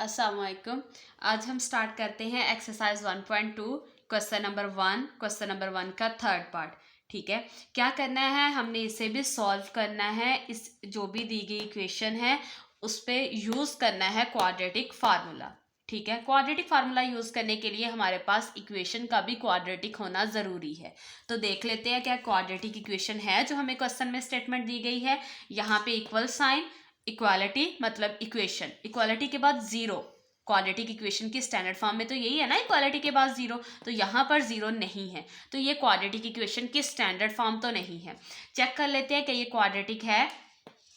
अस्सलाम वालेकुम। आज हम स्टार्ट करते हैं एक्सरसाइज 1.2 क्वेश्चन नंबर वन का थर्ड पार्ट। ठीक है, क्या करना है, हमने इसे भी सॉल्व करना है। इस जो भी दी गई इक्वेशन है उस पे यूज़ करना है क्वाड्रेटिक फार्मूला। ठीक है, क्वाड्रेटिक फार्मूला यूज़ करने के लिए हमारे पास इक्वेशन का भी क्वाड्रेटिक होना ज़रूरी है। तो देख लेते हैं क्या क्वाड्रेटिक इक्वेशन है जो हमें क्वेश्चन में स्टेटमेंट दी गई है। यहाँ पे इक्वल साइन, इक्वालिटी मतलब इक्वेशन, इक्वालिटी के बाद जीरो। क्वाड्रेटिक इक्वेशन की स्टैंडर्ड फॉर्म में तो यही है ना, इक्वालिटी के बाद जीरो, तो यहाँ पर जीरो नहीं है, तो ये क्वाड्रेटिक इक्वेशन की स्टैंडर्ड फॉर्म तो नहीं है। चेक कर लेते हैं कि ये क्वाड्रेटिक है।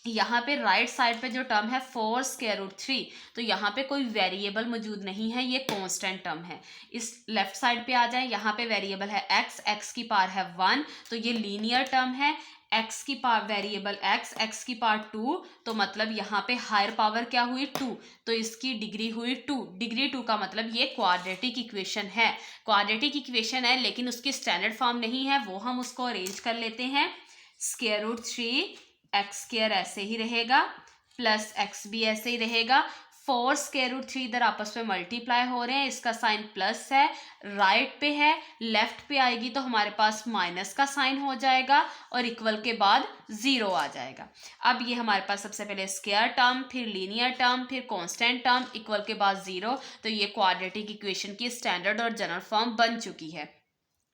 यहाँ पे राइट साइड पे जो टर्म है 4√3, तो यहाँ पे कोई वेरिएबल मौजूद नहीं है, ये कांस्टेंट टर्म है। इस लेफ्ट साइड पे आ जाए, यहाँ पे वेरिएबल है x की पावर है 1, तो ये लीनियर टर्म है। x की पावर वेरिएबल x की पावर 2, तो मतलब यहाँ पे हायर पावर क्या हुई 2, तो इसकी डिग्री हुई 2, डिग्री 2 का मतलब ये क्वाड्रेटिक इक्वेशन है। क्वाड्रेटिक इक्वेशन है लेकिन उसकी स्टैंडर्ड फॉर्म नहीं है, वो हम उसको अरेंज कर लेते हैं। √3 एक्स स्क्वायर ऐसे ही रहेगा, प्लस एक्स भी ऐसे ही रहेगा। 4√3 इधर आपस में मल्टीप्लाई हो रहे हैं, इसका साइन प्लस है, राइट पे है, लेफ्ट पे आएगी तो हमारे पास माइनस का साइन हो जाएगा और इक्वल के बाद जीरो आ जाएगा। अब ये हमारे पास सबसे पहले स्क्वायर टर्म, फिर लीनियर टर्म, फिर कांस्टेंट टर्म, इक्वल के बाद जीरो, तो ये क्वाड्रेटिक इक्वेशन की स्टैंडर्ड और जनरल फॉर्म बन चुकी है।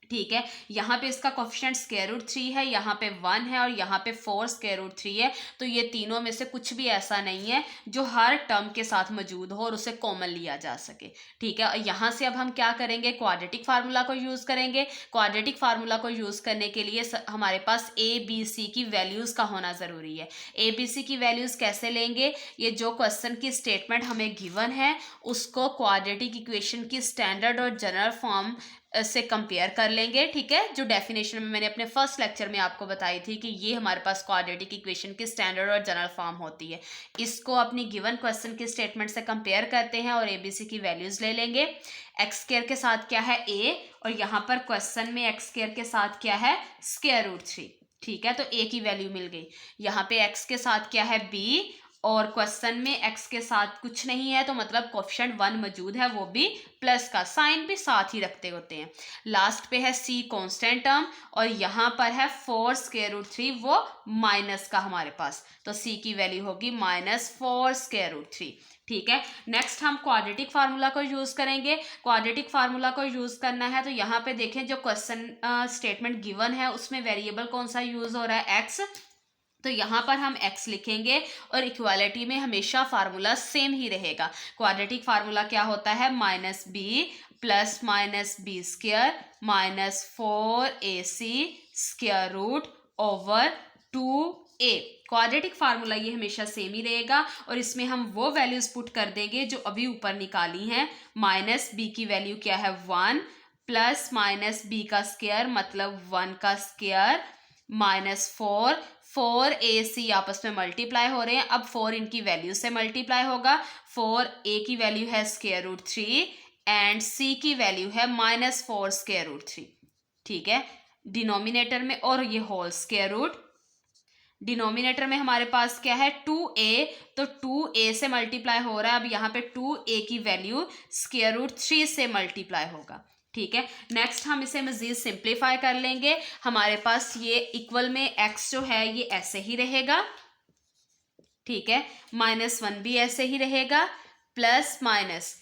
ठीक है, यहाँ पे इसका कोफिशिएंट √3 है, यहाँ पे 1 है और यहाँ पे 4√3 है, तो ये तीनों में से कुछ भी ऐसा नहीं है जो हर टर्म के साथ मौजूद हो और उसे कॉमन लिया जा सके। ठीक है, और यहाँ से अब हम क्या करेंगे, क्वाड्रेटिक फार्मूला को यूज़ करेंगे। क्वाड्रेटिक फार्मूला को यूज़ करने के लिए हमारे पास ABC की वैल्यूज़ का होना ज़रूरी है। ABC की वैल्यूज़ कैसे लेंगे, ये जो क्वेश्चन की स्टेटमेंट हमें गिवन है उसको क्वाड्रेटिक इक्वेशन की स्टैंडर्ड और जनरल फॉर्म से कंपेयर कर लेंगे। ठीक है, जो डेफिनेशन में मैंने अपने फर्स्ट लेक्चर में आपको बताई थी कि ये हमारे पास क्वाड्रेटिक इक्वेशन की स्टैंडर्ड और जनरल फॉर्म होती है, इसको अपनी गिवन क्वेश्चन की स्टेटमेंट से कंपेयर करते हैं और ABC की वैल्यूज ले लेंगे। x² के साथ क्या है a, और यहाँ पर क्वेश्चन में x² के साथ क्या है √3। ठीक है, तो a की वैल्यू मिल गई। यहाँ पे x के साथ क्या है b, और क्वेश्चन में x के साथ कुछ नहीं है, तो मतलब कोफिशिएंट 1 मौजूद है, वो भी प्लस का, साइन भी साथ ही रखते होते हैं। लास्ट पे है c कांस्टेंट टर्म, और यहाँ पर है 4√3, वो माइनस का हमारे पास, तो c की वैल्यू होगी -4√3। ठीक है, नेक्स्ट हम क्वाड्रेटिक फार्मूला को यूज़ करेंगे। क्वाड्रेटिक फार्मूला को यूज़ करना है तो यहाँ पे देखें, जो क्वेश्चन स्टेटमेंट गिवन है उसमें वेरिएबल कौन सा यूज़ हो रहा है, x, तो यहाँ पर हम x लिखेंगे और इक्वालिटी में हमेशा फार्मूला सेम ही रहेगा। क्वाड्रेटिक फार्मूला क्या होता है, -b plus -b² -4ac square root over 2a। Quadratic formula ये हमेशा सेम ही रहेगा और इसमें हम वो वैल्यूज पुट कर देंगे जो अभी ऊपर निकाली हैं। -b की वैल्यू क्या है 1, प्लस -b का स्क्वायर मतलब 1 का स्क्वायर, -4ac आपस में मल्टीप्लाई हो रहे हैं, अब 4 इनकी वैल्यू से मल्टीप्लाई होगा। 4a की वैल्यू है √3 एंड c की वैल्यू है -4√3। ठीक है, डिनोमिनेटर में, और ये होल स्क्वायर रूट, डिनोमिनेटर में हमारे पास क्या है 2a, तो 2a से मल्टीप्लाई हो रहा है, अब यहाँ पे 2a की वैल्यू √3 से मल्टीप्लाई होगा। ठीक है, नेक्स्ट हम इसे मजीद सिंप्लीफाई कर लेंगे। हमारे पास ये इक्वल में x जो है ये ऐसे ही रहेगा। ठीक है, -1 भी ऐसे ही रहेगा, प्लस माइनस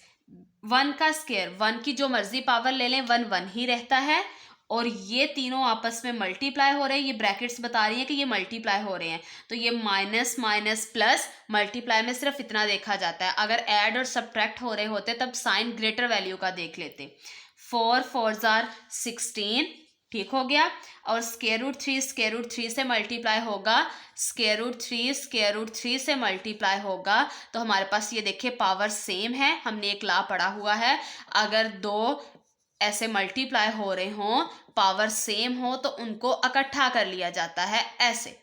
1 का स्क्वायर, 1 की जो मर्जी पावर ले लें 1 1 ही रहता है, और ये तीनों आपस में मल्टीप्लाई हो रहे हैं, ये ब्रैकेट्स बता रही हैं कि ये मल्टीप्लाई हो रहे हैं, तो ये माइनस माइनस प्लस, मल्टीप्लाई में सिर्फ इतना देखा जाता है, अगर ऐड और सब्ट्रैक्ट हो रहे होते तब साइन ग्रेटर वैल्यू का देख लेते। 4 4 16, ठीक हो गया, और √3 से मल्टीप्लाई होगा, √3 से मल्टीप्लाई होगा, तो हमारे पास ये देखिए पावर सेम है, हमने एक लॉ पढ़ा हुआ है, अगर दो ऐसे मल्टीप्लाई हो रहे हों, पावर सेम हो, तो उनको इकट्ठा कर लिया जाता है ऐसे।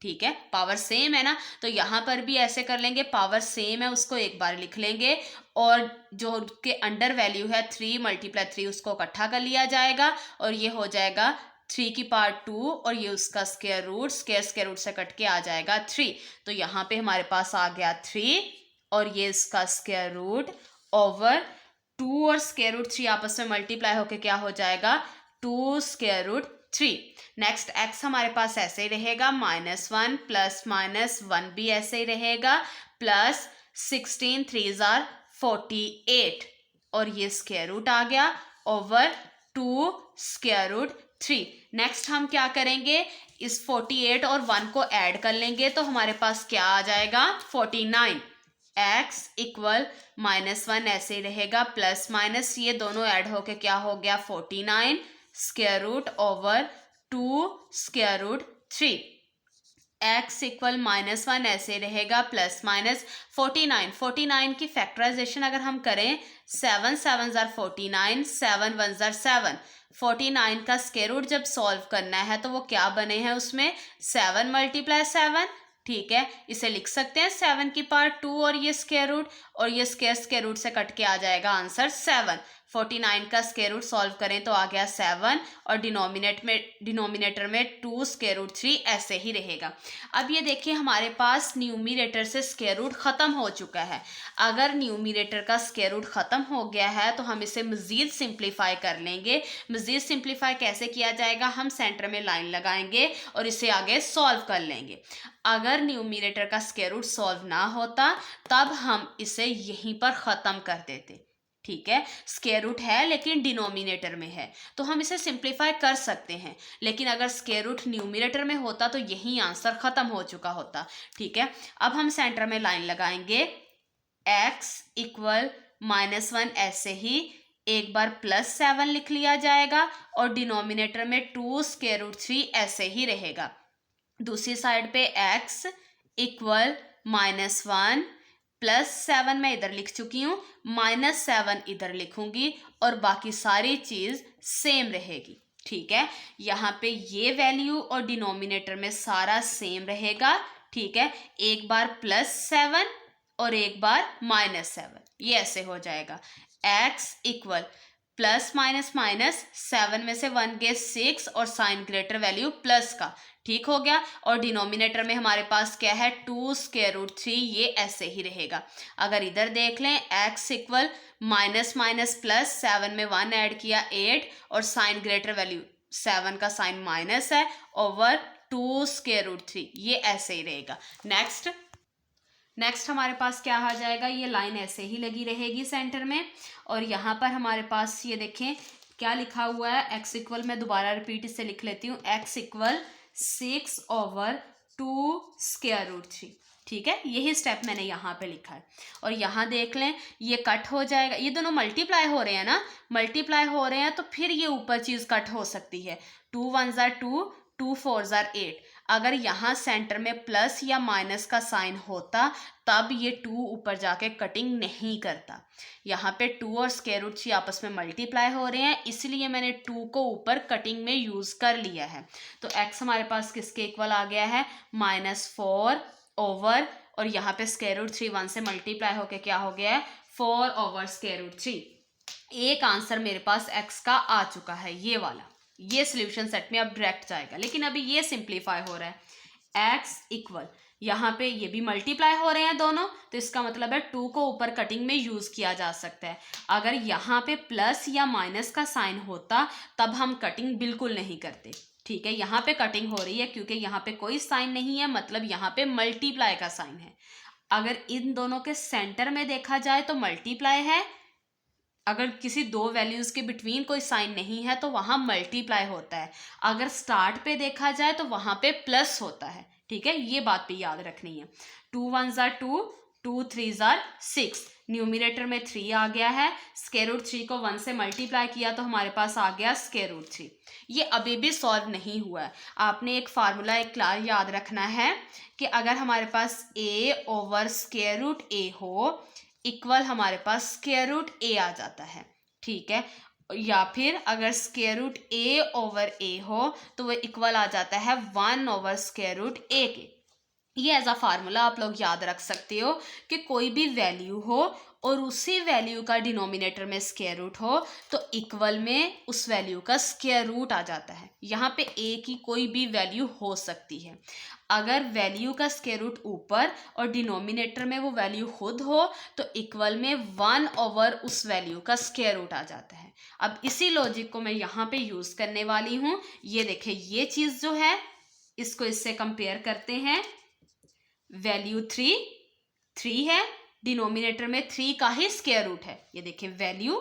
ठीक है, पावर सेम है ना, तो यहाँ पर भी ऐसे कर लेंगे, पावर सेम है उसको एक बार लिख लेंगे, और जो उसके अंडर वैल्यू है 3 × 3 उसको इकट्ठा कर लिया जाएगा, और ये हो जाएगा 3 की पावर 2, और ये उसका स्क्वायर रूट, स्क्वायर रूट से कट के आ जाएगा 3, तो यहाँ पे हमारे पास आ गया 3 और ये इसका स्क्वायर रूट ओवर 2 और स्क्वायर रूट 3 आपस में मल्टीप्लाई होके क्या हो जाएगा 2 स्क्वायर रूट 3। नेक्स्ट x हमारे पास ऐसे ही रहेगा -1 प्लस -1 भी ऐसे ही रहेगा प्लस 16 3 जार 48 और ये स्क्वायर रूट आ गया ओवर 2 स्क्वायर रूट 3। नेक्स्ट हम क्या करेंगे इस 48 और 1 को ऐड कर लेंगे तो हमारे पास क्या आ जाएगा 49। x इक्वल -1 ऐसे ही रहेगा प्लस माइनस ये दोनों ऐड होके क्या हो गया 49 square root over 2 square root 3। x equal -1 ऐसे रहेगा प्लस माइनस 49 की फैक्टराइजेशन अगर हम करें 7 7 जार 49 7 1 जार 7 49 का स्क्वायर रूट जब सॉल्व करना है तो वो क्या बने हैं उसमें 7 मल्टीप्लाई 7। ठीक है इसे लिख सकते हैं 7 की पावर 2 और ये स्क्वायर रूट और ये स्क्वायर रूट से कट के आ जाएगा आंसर 7। 49 का स्क्वायर रूट सॉल्व करें तो आ गया 7 और डिनोमिनेटर में 2 स्क्वायर रूट 3 ऐसे ही रहेगा। अब ये देखिए हमारे पास न्यूमिनेटर से स्क्वायर रूट खत्म हो चुका है। अगर न्यूमिनेटर का स्क्वायर रूट खत्म हो गया है तो हम इसे मजीद सिंप्लीफाई कर लेंगे। मजीद सिंप्लीफाई कैसे किया जाएगा हम सेंटर में लाइन लगाएंगे और इसे आगे सॉल्व कर लेंगे। अगर न्यूमिनेटर का स्क्वायर रूट सॉल्व ना होता तब हम इसे यहीं पर ख़त्म कर देते। ठीक है स्क्वायर रूट है लेकिन डिनोमिनेटर में है तो हम इसे सिंप्लीफाई कर सकते हैं, लेकिन अगर स्क्वायर रूट न्यूमिनेटर में होता तो यही आंसर ख़त्म हो चुका होता। ठीक है अब हम सेंटर में लाइन लगाएंगे x इक्वल -1 ऐसे ही एक बार +7 लिख लिया जाएगा और डिनोमिनेटर में 2 स्क्वायर रूट 3 ऐसे ही रहेगा। दूसरी साइड पे x इक्वल -1 +7 मैं इधर लिख चुकी हूँ -7 इधर लिखूंगी और बाकी सारी चीज़ सेम रहेगी। ठीक है यहाँ पे ये वैल्यू और डिनोमिनेटर में सारा सेम रहेगा। ठीक है एक बार +7 और एक बार -7 ये ऐसे हो जाएगा। x equal plus minus minus 7 में से 1 गए 6 और साइन ग्रेटर वैल्यू प्लस का। ठीक हो गया और डिनोमिनेटर में हमारे पास क्या है 2 स्क्वायर रूट 3 ये ऐसे ही रहेगा। अगर इधर देख लें x equal minus minus plus 7 में 1 ऐड किया 8 और साइन ग्रेटर वैल्यू 7 का साइन माइनस है ओवर 2 स्क्वायर रूट 3 ये ऐसे ही रहेगा। नेक्स्ट हमारे पास क्या आ जाएगा ये लाइन ऐसे ही लगी रहेगी सेंटर में और यहाँ पर हमारे पास ये देखें क्या लिखा हुआ है x इक्वल मैं दोबारा रिपीट इसे लिख लेती हूँ x equal 6 over 2 square root 3। ठीक है यही स्टेप मैंने यहाँ पे लिखा है और यहाँ देख लें ये कट हो जाएगा, ये दोनों मल्टीप्लाई हो रहे हैं ना, मल्टीप्लाई हो रहे हैं तो फिर ये ऊपर चीज़ कट हो सकती है। 2 1 जार 2 2 4 जार 8। अगर यहाँ सेंटर में प्लस या माइनस का साइन होता तब ये 2 ऊपर जाके कटिंग नहीं करता। यहाँ पे 2 और स्क्वायर रूट 3 आपस में मल्टीप्लाई हो रहे हैं इसलिए मैंने 2 को ऊपर कटिंग में यूज़ कर लिया है। तो x हमारे पास किसके इक्वल आ गया है -4 ओवर और यहाँ पे स्क्वायर रूट 3 1 से मल्टीप्लाई होके क्या हो गया है 4 ओवर स्क्वायर रूट 3। एक आंसर मेरे पास x का आ चुका है ये वाला, ये सॉल्यूशन सेट में अब डायरेक्ट जाएगा, लेकिन अभी ये सिंप्लीफाई हो रहा है। x इक्वल यहाँ पे ये भी मल्टीप्लाई हो रहे हैं दोनों तो इसका मतलब है 2 को ऊपर कटिंग में यूज़ किया जा सकता है। अगर यहाँ पे प्लस या माइनस का साइन होता तब हम कटिंग बिल्कुल नहीं करते। ठीक है यहाँ पे कटिंग हो रही है क्योंकि यहाँ पे कोई साइन नहीं है, मतलब यहाँ पे मल्टीप्लाई का साइन है। अगर इन दोनों के सेंटर में देखा जाए तो मल्टीप्लाई है, अगर किसी दो वैल्यूज़ के बिटवीन कोई साइन नहीं है तो वहाँ मल्टीप्लाई होता है। अगर स्टार्ट पे देखा जाए तो वहाँ पे प्लस होता है। ठीक है ये बात भी याद रखनी है। 2 1 जार 2 2 3 जार 6 न्यूमिनेटर में 3 आ गया है, स्क्वायर रूट 3 को 1 से मल्टीप्लाई किया तो हमारे पास आ गया स्क्वायर रूट 3। ये अभी भी सॉल्व नहीं हुआ है। आपने एक फार्मूला एक क्लास याद रखना है कि अगर हमारे पास a over square root a हो इक्वल हमारे पास स्क्वायर रूट a आ जाता है। ठीक है या फिर अगर square root a over a हो तो वो इक्वल आ जाता है 1 ओवर स्क्वायर रूट a के। ये एज अ फार्मूला आप लोग याद रख सकते हो कि कोई भी वैल्यू हो और उसी वैल्यू का डिनोमिनेटर में स्क्वायर रूट हो तो इक्वल में उस वैल्यू का स्क्वायर रूट आ जाता है। यहाँ पे a की कोई भी वैल्यू हो सकती है। अगर वैल्यू का स्क्वायर रूट ऊपर और डिनोमिनेटर में वो वैल्यू खुद हो तो इक्वल में 1/, उस वैल्यू का स्क्वायर रूट आ जाता है। अब इसी लॉजिक को मैं यहाँ पे यूज करने वाली हूँ। ये देखें, ये चीज जो है इसको इससे कंपेयर करते हैं। वैल्यू 3 है, डिनोमिनेटर में 3 का ही स्क्वायर रूट है। ये देखें, वैल्यू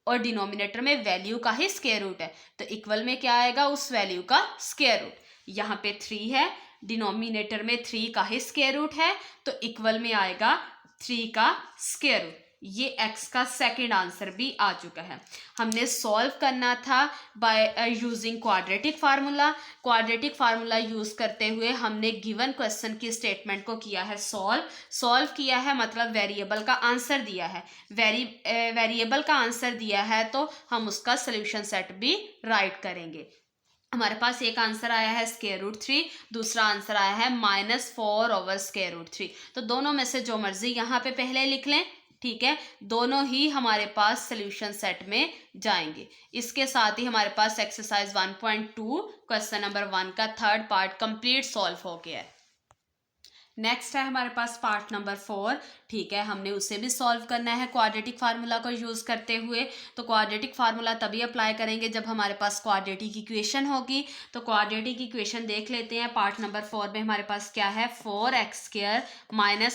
और डिनोमिनेटर में वैल्यू का ही स्क्वायर रूट है, तो इक्वल में क्या आएगा, उस वैल्यू का स्क्वायर रूट। यहाँ पे 3 है, डिनोमिनेटर में 3 का ही स्क्वायर रूट है, तो इक्वल में आएगा 3 का स्क्वायर रूट। ये x का सेकंड आंसर भी आ चुका है। हमने सॉल्व करना था by using quadratic formula. Quadratic formula use करते हुए हमने गिवन क्वेश्चन की स्टेटमेंट को किया है सॉल्व किया है, मतलब वेरिएबल का आंसर दिया है। वेरिएबल का आंसर दिया है तो हम उसका सोल्यूशन सेट भी राइट करेंगे। हमारे पास एक आंसर आया है √3, दूसरा आंसर आया है -4/√3। तो दोनों में से जो मर्जी यहाँ पे पहले लिख लें, ठीक है, दोनों ही हमारे पास सोल्यूशन सेट में जाएंगे। इसके साथ ही हमारे पास एक्सरसाइज 1.2 क्वेश्चन नंबर 1 का थर्ड पार्ट कंप्लीट सॉल्व हो गया है। नेक्स्ट है हमारे पास पार्ट नंबर 4, ठीक है, हमने उसे भी सॉल्व करना है क्वाड्रेटिक फार्मूला को यूज करते हुए। तो क्वाड्रेटिक फार्मूला तभी अप्लाई करेंगे जब हमारे पास क्वाड्रेटिक इक्वेशन होगी। तो क्वाड्रेटिक इक्वेशन देख लेते हैं। पार्ट नंबर 4 में हमारे पास क्या है, 4x² -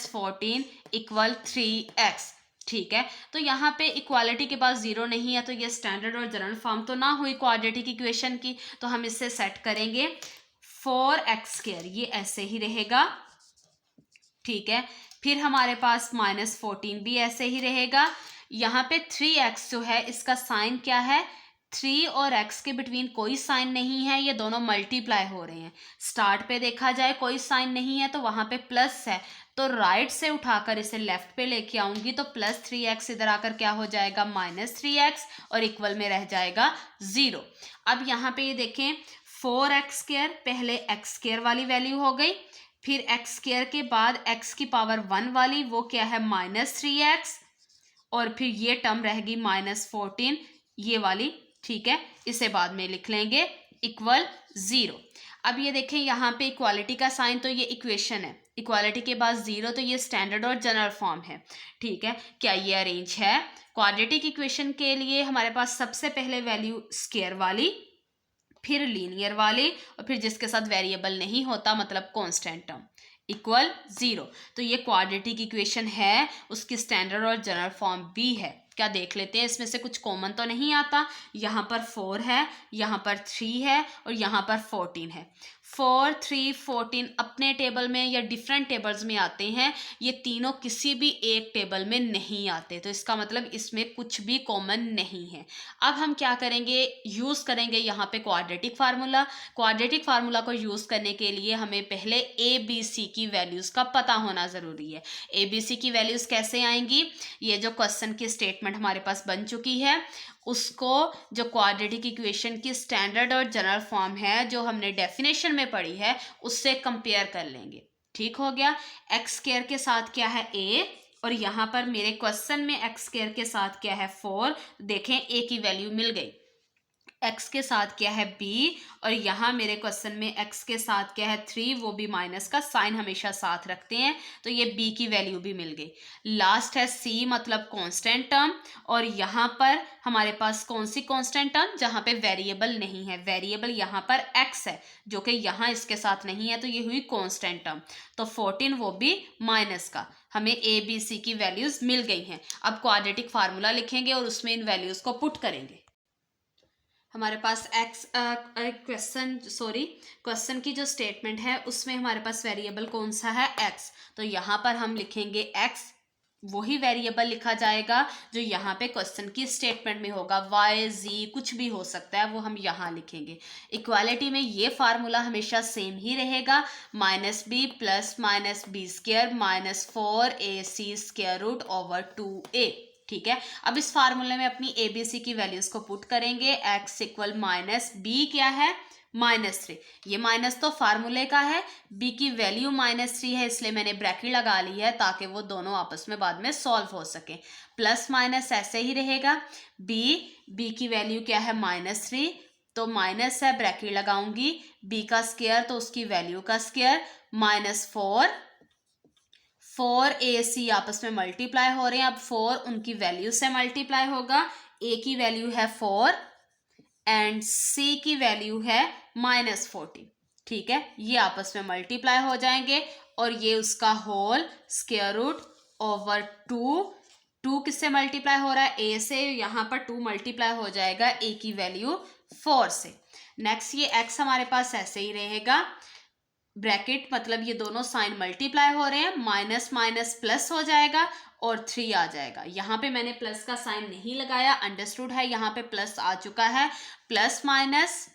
14 = 3x, ठीक है। तो यहाँ पे इक्वालिटी के पास 0 नहीं है, तो ये स्टैंडर्ड और जनरल फॉर्म तो ना हुई क्वाड्रेटिक इक्वेशन की, तो हम इससे सेट करेंगे 4x², ये ऐसे ही रहेगा, ठीक है। फिर हमारे पास -14 भी ऐसे ही रहेगा। यहाँ पे 3x जो है इसका साइन क्या है, 3 और x के बिटवीन कोई साइन नहीं है, ये दोनों मल्टीप्लाई हो रहे हैं। स्टार्ट पे देखा जाए कोई साइन नहीं है तो वहां पे प्लस है, तो राइट से उठाकर इसे लेफ्ट पे लेके आऊंगी तो +3x इधर आकर क्या हो जाएगा, -3x, और इक्वल में रह जाएगा 0। अब यहाँ पे ये देखें, 4x² पहले x² वाली वैल्यू हो गई, फिर x² के बाद x⁻1 वाली, वो क्या है -3x, और फिर ये टर्म रहेगी -14 ये वाली, ठीक है। इसे बाद में लिख लेंगे = 0। अब ये देखें यहाँ पे इक्वालिटी का साइन, तो ये इक्वेशन है, इक्वालिटी के बाद 0, तो ये स्टैंडर्ड और जनरल फॉर्म है, ठीक है। क्या ये अरेंज है? क्वाड्रेटिक इक्वेशन के लिए हमारे पास सबसे पहले वैल्यू स्क्वायर वाली, फिर लीनियर वाले, और फिर जिसके साथ वेरिएबल नहीं होता मतलब कांस्टेंट टर्म, = 0। तो ये क्वाड्रेटिक इक्वेशन है, उसकी स्टैंडर्ड और जनरल फॉर्म भी है। क्या देख लेते हैं, इसमें से कुछ कॉमन तो नहीं आता। यहाँ पर 4 है, यहाँ पर 3 है, और यहाँ पर 14 है। 4, 3, 14 अपने टेबल में या डिफरेंट टेबल्स में आते हैं, ये तीनों किसी भी एक टेबल में नहीं आते, तो इसका मतलब इसमें कुछ भी कॉमन नहीं है। अब हम क्या करेंगे, यूज करेंगे यहाँ पे क्वाड्रेटिक फार्मूला। क्वाड्रेटिक फार्मूला को यूज करने के लिए हमें पहले ABC की वैल्यूज का पता होना जरूरी है। ABC की वैल्यूज कैसे आएंगी, ये जो क्वेश्चन की स्टेटमेंट हमारे पास बन चुकी है उसको जो क्वाड्रेटिक इक्वेशन की स्टैंडर्ड और जनरल फॉर्म है जो हमने डेफिनेशन में पढ़ी है उससे कंपेयर कर लेंगे। ठीक हो गया। x² के साथ क्या है a, और यहाँ पर मेरे क्वेश्चन में x² के साथ क्या है 4। देखें a की वैल्यू मिल गई। x के साथ क्या है b, और यहाँ मेरे क्वेश्चन में x के साथ क्या है 3, वो भी माइनस का साइन हमेशा साथ रखते हैं, तो ये b की वैल्यू भी मिल गई। लास्ट है c मतलब कांस्टेंट टर्म, और यहाँ पर हमारे पास कौन सी कांस्टेंट टर्म, जहाँ पे वेरिएबल नहीं है। वेरिएबल यहाँ पर x है जो कि यहाँ इसके साथ नहीं है, तो ये हुई कांस्टेंट टर्म। तो 14 वो भी माइनस का। हमें a b c की वैल्यूज मिल गई हैं। अब क्वाड्रेटिक फार्मूला लिखेंगे और उसमें इन वैल्यूज को पुट करेंगे। हमारे पास क्वेश्चन की जो स्टेटमेंट है उसमें हमारे पास वेरिएबल कौन सा है, x। तो यहाँ पर हम लिखेंगे x, वही वेरिएबल लिखा जाएगा जो यहाँ पे क्वेश्चन की स्टेटमेंट में होगा। y z कुछ भी हो सकता है, वो हम यहाँ लिखेंगे। इक्वालिटी में ये फार्मूला हमेशा सेम ही रहेगा, -b + -b² - 4ac² √2a। ठीक है। अब इस फार्मूले में अपनी ABC की वैल्यूज को पुट करेंगे। x = -b क्या है, -3। ये माइनस तो फार्मूले का है, b की वैल्यू -3 है इसलिए मैंने ब्रैकेट लगा ली है ताकि वो दोनों आपस में बाद में सॉल्व हो सके। प्लस माइनस ऐसे ही रहेगा। b की वैल्यू क्या है -3, तो माइनस है, ब्रैकेट लगाऊंगी। b का स्क्वायर तो उसकी वैल्यू का स्क्वायर -4, 4ac आपस में मल्टीप्लाई हो रहे हैं। अब 4 उनकी वैल्यू से मल्टीप्लाई होगा। a की वैल्यू है 4 एंड c की वैल्यू है -14। ठीक है, ये आपस में मल्टीप्लाई हो जाएंगे और ये उसका होल स्क्वायर रूट ओवर 2 किससे मल्टीप्लाई हो रहा है? a से। यहाँ पर 2 मल्टीप्लाई हो जाएगा a की वैल्यू 4 से। नेक्स्ट ये x हमारे पास ऐसे ही रहेगा, ब्रैकेट मतलब ये दोनों साइन मल्टीप्लाई हो रहे हैं, माइनस माइनस प्लस हो जाएगा और 3 आ जाएगा। यहाँ पे मैंने प्लस का साइन नहीं लगाया, अंडरस्टूड है, यहाँ पे प्लस आ चुका है। प्लस माइनस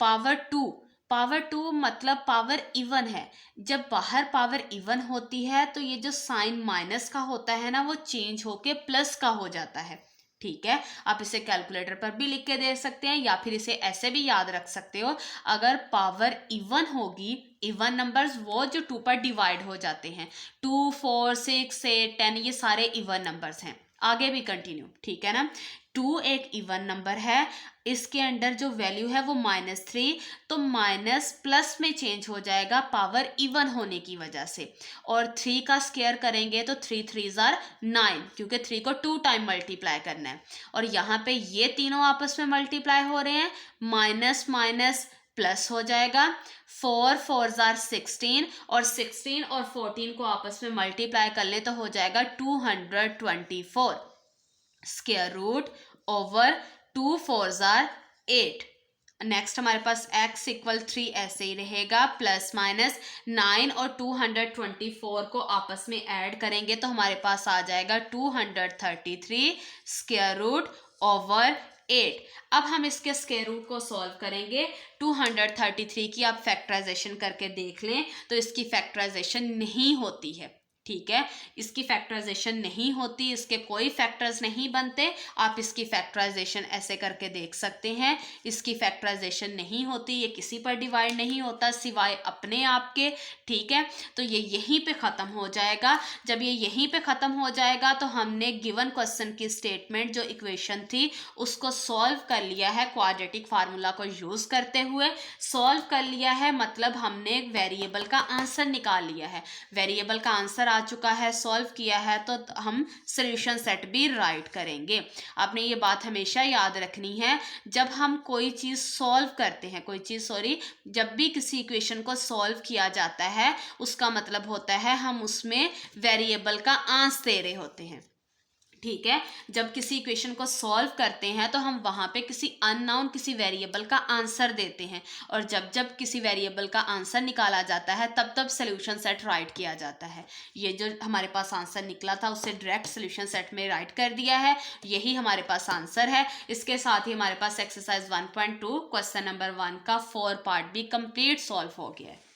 पावर 2 मतलब पावर इवन है। जब बाहर पावर इवन होती है तो ये जो साइन माइनस का होता है ना, वो चेंज होके प्लस का हो जाता है। ठीक है, आप इसे कैलकुलेटर पर भी लिख के दे सकते हैं या फिर इसे ऐसे भी याद रख सकते हो। अगर पावर इवन होगी, इवन नंबर्स वो जो 2 पर डिवाइड हो जाते हैं, 2, 4, 6, 8, 10, ये सारे इवन नंबर्स हैं। आगे भी कंटिन्यू, ठीक है ना। 2 एक इवन नंबर है, इसके अंदर जो वैल्यू है वो -3, तो माइनस प्लस में चेंज हो जाएगा पावर इवन होने की वजह से। और 3 का स्क्वायर करेंगे तो 3 3s are 9, क्योंकि 3 को 2 टाइम मल्टीप्लाई करना है। और यहाँ पे ये तीनों आपस में मल्टीप्लाई हो रहे हैं, माइनस माइनस प्लस हो जाएगा। 4 4s are 16 और 16 और 14 को आपस में मल्टीप्लाई कर ले तो हो जाएगा 224 square root over 2 4s are 8। Next हमारे पास x इक्वल 3 ऐसे ही रहेगा, प्लस माइनस 9 और 224 को आपस में ऐड करेंगे तो हमारे पास आ जाएगा 233 स्क्वायर रूट ओवर 8। अब हम इसके स्क्वायर रूट को सॉल्व करेंगे। 233 की आप फैक्टराइजेशन करके देख लें तो इसकी फैक्टराइजेशन नहीं होती है। ठीक है, इसकी फैक्टराइजेशन नहीं होती, इसके कोई फैक्टर्स नहीं बनते। आप इसकी फैक्टराइजेशन ऐसे करके देख सकते हैं, इसकी फैक्टराइजेशन नहीं होती, ये किसी पर डिवाइड नहीं होता सिवाय अपने आप के। ठीक है, तो ये यहीं पे ख़त्म हो जाएगा। जब ये यहीं पे ख़त्म हो जाएगा तो हमने गिवन क्वेश्चन की स्टेटमेंट जो इक्वेशन थी उसको सॉल्व कर लिया है, क्वाड्रेटिक फार्मूला को यूज़ करते हुए सॉल्व कर लिया है। मतलब हमने वेरिएबल का आंसर निकाल लिया है, वेरिएबल का आंसर आ चुका है, सॉल्व किया है, तो हम सॉल्यूशन सेट भी राइट करेंगे। आपने ये बात हमेशा याद रखनी है, जब हम कोई चीज़ सॉल्व करते हैं, जब भी किसी इक्वेशन को सॉल्व किया जाता है उसका मतलब होता है हम उसमें वेरिएबल का आंसर दे रहे होते हैं। ठीक है, जब किसी इक्वेशन को सॉल्व करते हैं तो हम वहाँ पे किसी अननोन किसी वेरिएबल का आंसर देते हैं, और जब जब किसी वेरिएबल का आंसर निकाला जाता है तब तब सॉल्यूशन सेट राइट किया जाता है। ये जो हमारे पास आंसर निकला था उससे डायरेक्ट सॉल्यूशन सेट में राइट कर दिया है, यही हमारे पास आंसर है। इसके साथ ही हमारे पास एक्सरसाइज 1.2 क्वेश्चन नंबर 1 का 4 पार्ट भी कंप्लीट सॉल्व हो गया है।